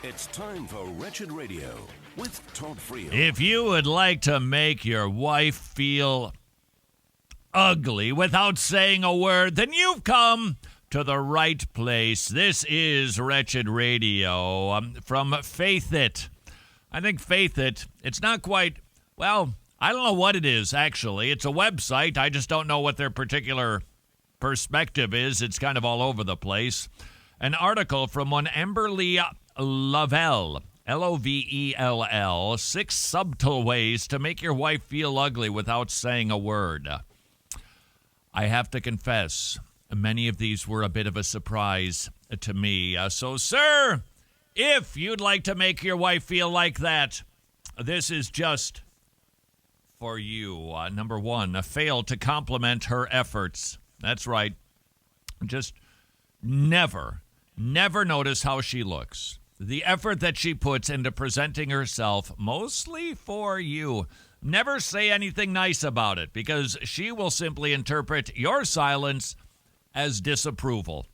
It's time for Wretched Radio with Todd Friel. If you would like to make your wife feel ugly without saying a word, then you've come to the right place. This is Wretched Radio from Faith It. I think Faith It, it's not quite, well, I don't know what it is, actually. It's a website. I just don't know what their particular perspective is. It's kind of all over the place. An article from one Amberly Lovell, Lovell, 6 subtle ways to make your wife feel ugly without saying a word. I have to confess, many of these were a bit of a surprise to me. So, sir, if you'd like to make your wife feel like that, this is just for you. Number 1, fail to compliment her efforts. That's right. Just never notice how she looks. The effort that she puts into presenting herself, mostly for you. Never say anything nice about it, because she will simply interpret your silence as disapproval.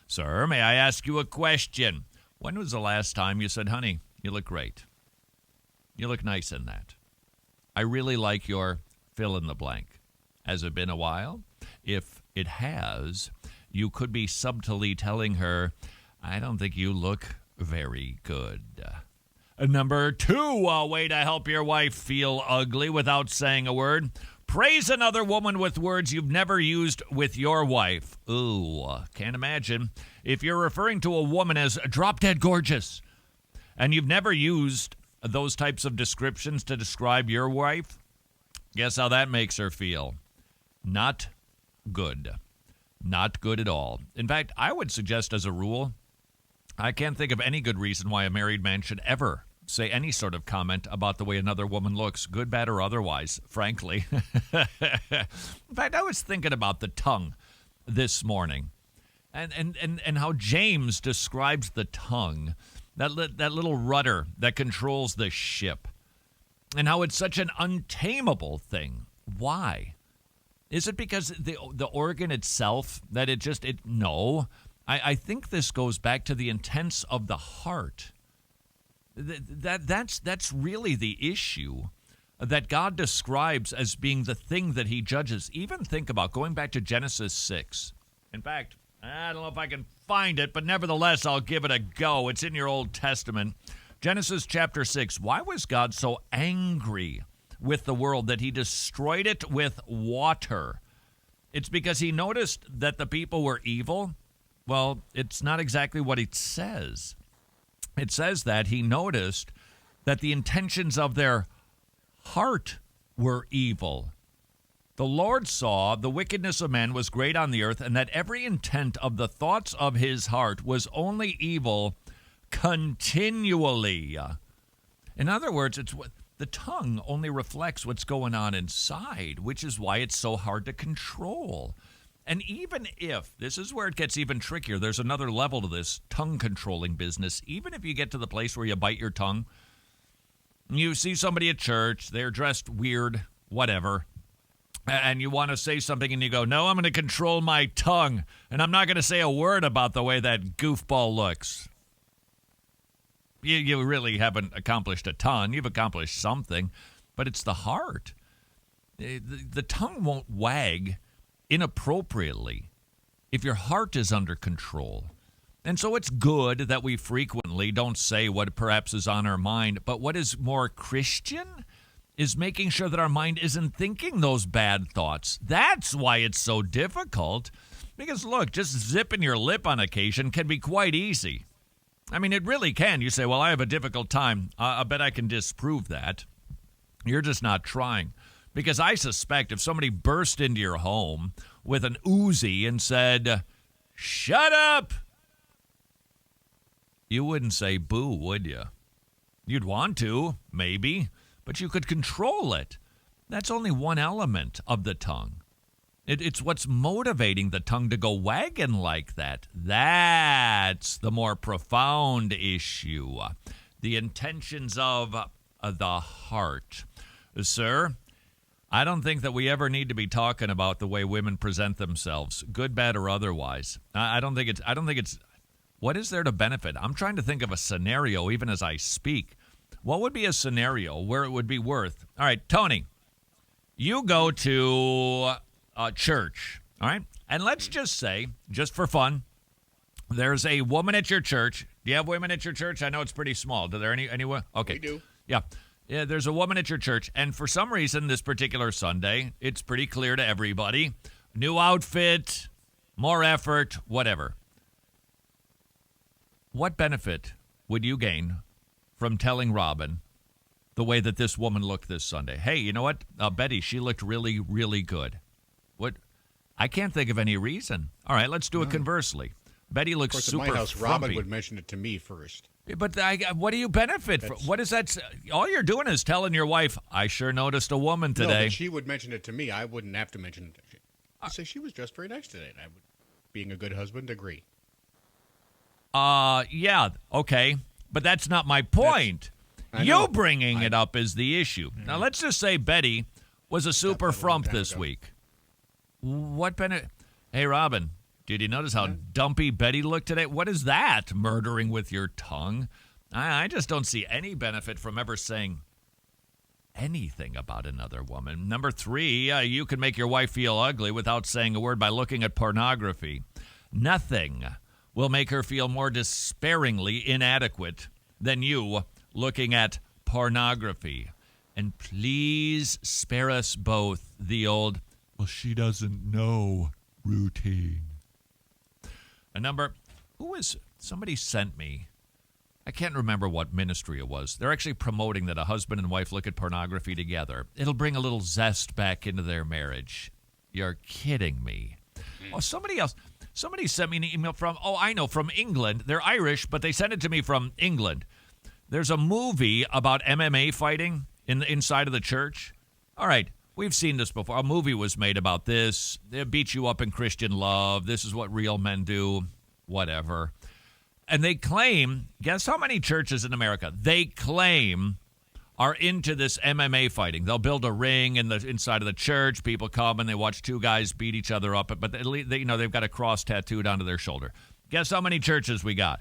Sir, may I ask you a question? When was the last time you said, honey, you look great? You look nice in that. I really like your fill in the blank. Has it been a while? If it has, you could be subtly telling her, I don't think you look very good. Number 2, a way to help your wife feel ugly without saying a word. Praise another woman with words you've never used with your wife. Ooh, can't imagine. If you're referring to a woman as drop-dead gorgeous, and you've never used those types of descriptions to describe your wife, guess how that makes her feel? Not good. Not good at all. In fact, I would suggest as a rule, I can't think of any good reason why a married man should ever say any sort of comment about the way another woman looks, good, bad, or otherwise, frankly. In fact, I was thinking about the tongue this morning and how James describes the tongue, that little rudder that controls the ship, and how it's such an untamable thing. Why? Is it because the organ itself that no. I think this goes back to the intents of the heart. That's really the issue that God describes as being the thing that he judges. Even think about going back to Genesis 6. In fact, I don't know if I can find it, but nevertheless, I'll give it a go. It's in your Old Testament. Genesis chapter 6. Why was God so angry with the world that he destroyed it with water? It's because he noticed that the people were evil. Well, it's not exactly what it says. It says that he noticed that the intentions of their heart were evil. The Lord saw the wickedness of men was great on the earth, and that every intent of the thoughts of his heart was only evil continually. In other words, it's what the tongue only reflects what's going on inside, which is why it's so hard to control. And even if, this is where it gets even trickier, there's another level to this tongue controlling business. Even if you get to the place where you bite your tongue, you see somebody at church, they're dressed weird, whatever, and you want to say something and you go, no, I'm going to control my tongue, and I'm not going to say a word about the way that goofball looks. You really haven't accomplished a ton. You've accomplished something, but it's the heart. The tongue won't wag inappropriately if your heart is under control. And so it's good that we frequently don't say what perhaps is on our mind, but what is more Christian is making sure that our mind isn't thinking those bad thoughts. That's why it's so difficult, because look, just zipping your lip on occasion can be quite easy. I mean, it really can. You say, well, I have a difficult time. I bet I can disprove that. You're just not trying. Because I suspect if somebody burst into your home with an Uzi and said, shut up, you wouldn't say boo, would you? You'd want to, maybe, but you could control it. That's only one element of the tongue. It's what's motivating the tongue to go wagging like that. That's the more profound issue. The intentions of the heart. Sir, I don't think that we ever need to be talking about the way women present themselves, good, bad, or otherwise. I don't think it's What is there to benefit? I'm trying to think of a scenario even as I speak. What would be a scenario where it would be worth? All right, Tony, you go to church, all right? And let's just say, just for fun, there's a woman at your church. Do you have women at your church? I know it's pretty small. Do there anyone? Okay. We do. Yeah. Yeah, there's a woman at your church, and for some reason this particular Sunday, it's pretty clear to everybody. New outfit, more effort, whatever. What benefit would you gain from telling Robin the way that this woman looked this Sunday? Hey, you know what? Betty, she looked really, really good. What? I can't think of any reason. All right, let's do it conversely. Betty looks Of course, super in my house, frumpy. Robin would mention it to me first. But what do you benefit from? What is that? All you're doing is telling your wife, I sure noticed a woman No, today. but she would mention it to me. I wouldn't have to mention it. I'd say she was dressed very nice today. And I would, being a good husband, agree. Yeah, okay. But that's not my point. You bringing it up is the issue. Now, let's just say Betty was a super frump this week. What benefit? Hey, Robin, did you notice how dumpy Betty looked today? What is that, murdering with your tongue? I just don't see any benefit from ever saying anything about another woman. Number 3, you can make your wife feel ugly without saying a word by looking at pornography. Nothing will make her feel more despairingly inadequate than you looking at pornography. And please spare us both the old, well, she doesn't know routine. Somebody sent me, I can't remember what ministry it was. They're actually promoting that a husband and wife look at pornography together. It'll bring a little zest back into their marriage. You're kidding me. Oh, somebody sent me an email from England. They're Irish, but they sent it to me from England. There's a movie about MMA fighting inside of the church. All right, we've seen this before. A movie was made about this. They beat you up in Christian love. This is what real men do. Whatever. And they claim, guess how many churches in America they claim are into this MMA fighting? They'll build a ring inside of the church. People come and they watch two guys beat each other up, but they've got a cross tattooed onto their shoulder. Guess how many churches we got?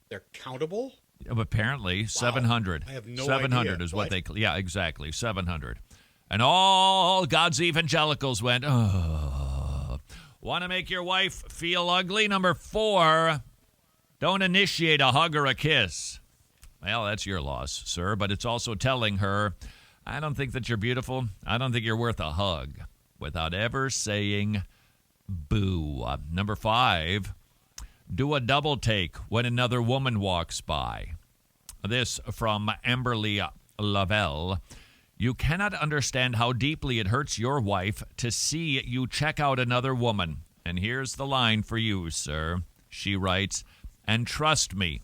They're countable? Apparently, 700. I have no 700 idea. is what they... Yeah, exactly, 700. And all God's evangelicals went, oh. Want to make your wife feel ugly? Number 4, don't initiate a hug or a kiss. Well, that's your loss, sir, but it's also telling her, I don't think that you're beautiful. I don't think you're worth a hug, without ever saying boo. Number 5, do a double take when another woman walks by. This from Amberly Lavelle. You cannot understand how deeply it hurts your wife to see you check out another woman. And here's the line for you, sir. She writes, and trust me,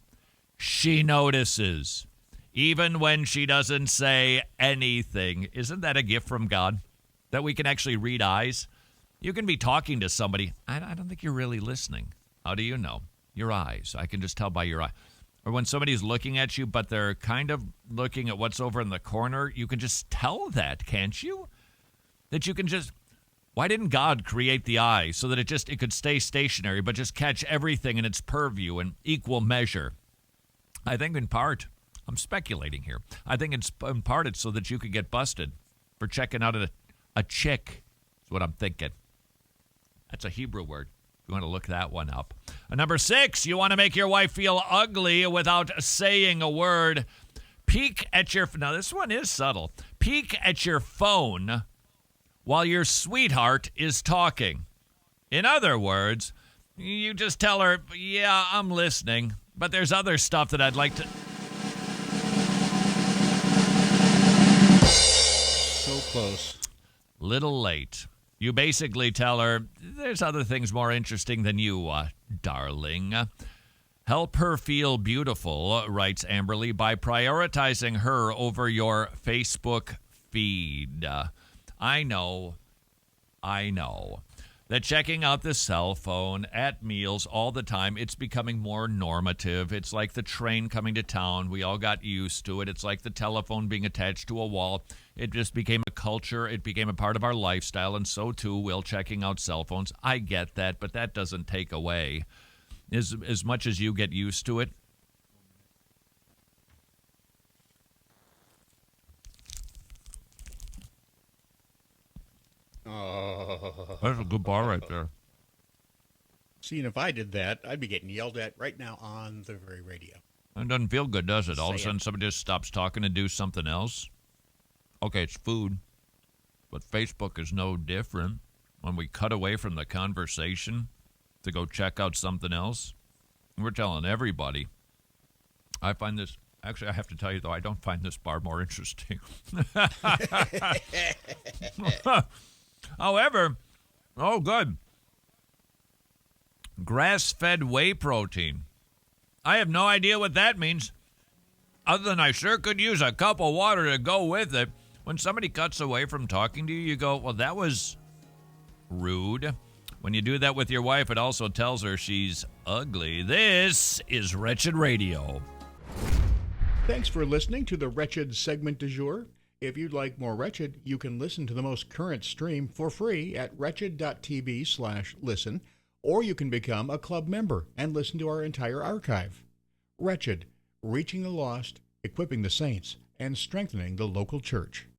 she notices, even when she doesn't say anything. Isn't that a gift from God? That we can actually read eyes? You can be talking to somebody. I don't think you're really listening. How do you know? Your eyes. I can just tell by your eye. Or when somebody's looking at you, but they're kind of looking at what's over in the corner, you can just tell that, can't you? That you can just... Why didn't God create the eye so that it could stay stationary, but just catch everything in its purview in equal measure? I think in part, I'm speculating here, I think in part it's so that you could get busted for checking out a chick, is what I'm thinking. That's a Hebrew word. You want to look that one up. Number 6, you want to make your wife feel ugly without saying a word. Peek at your... Now, this one is subtle. Peek at your phone while your sweetheart is talking. In other words, you just tell her, yeah, I'm listening, but there's other stuff that I'd like to... So close. Little late. You basically tell her, there's other things more interesting than you, darling. Help her feel beautiful, writes Amberly, by prioritizing her over your Facebook feed. I know that checking out the cell phone at meals all the time, it's becoming more normative. It's like the train coming to town. We all got used to it. It's like the telephone being attached to a wall. It just became a culture. It became a part of our lifestyle, and so too will checking out cell phones. I get that, but that doesn't take away as much as you get used to it. Oh. That's a good bar right there. See, and if I did that, I'd be getting yelled at right now on the very radio. It doesn't feel good, does it? All of a Say sudden, it. somebody just stops talking and do something else. Okay, it's food, but Facebook is no different. When we cut away from the conversation to go check out something else, we're telling everybody. I find this, actually, I have to tell you, though, I don't find this bar more interesting. However, oh, good. Grass-fed whey protein. I have no idea what that means, other than I sure could use a cup of water to go with it. When somebody cuts away from talking to you, you go, well, that was rude. When you do that with your wife, it also tells her she's ugly. This is Wretched Radio. Thanks for listening to the Wretched segment du jour. If you'd like more Wretched, you can listen to the most current stream for free at wretched.tv/listen, or you can become a club member and listen to our entire archive. Wretched, reaching the lost, equipping the saints, and strengthening the local church.